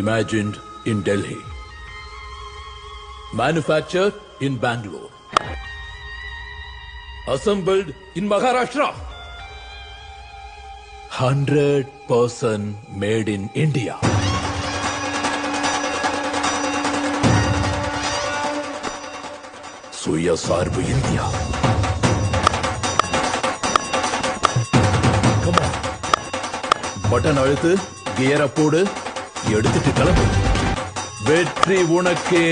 Imagined in Delhi. Manufactured in Bangalore. Assembled in Maharashtra. 100% made in India. சுயசார்பு India. Come on. Button அழுத்து, கியரை போடு, எடுத்துட்டு கிளம்பு. வெற்றி உனக்கே.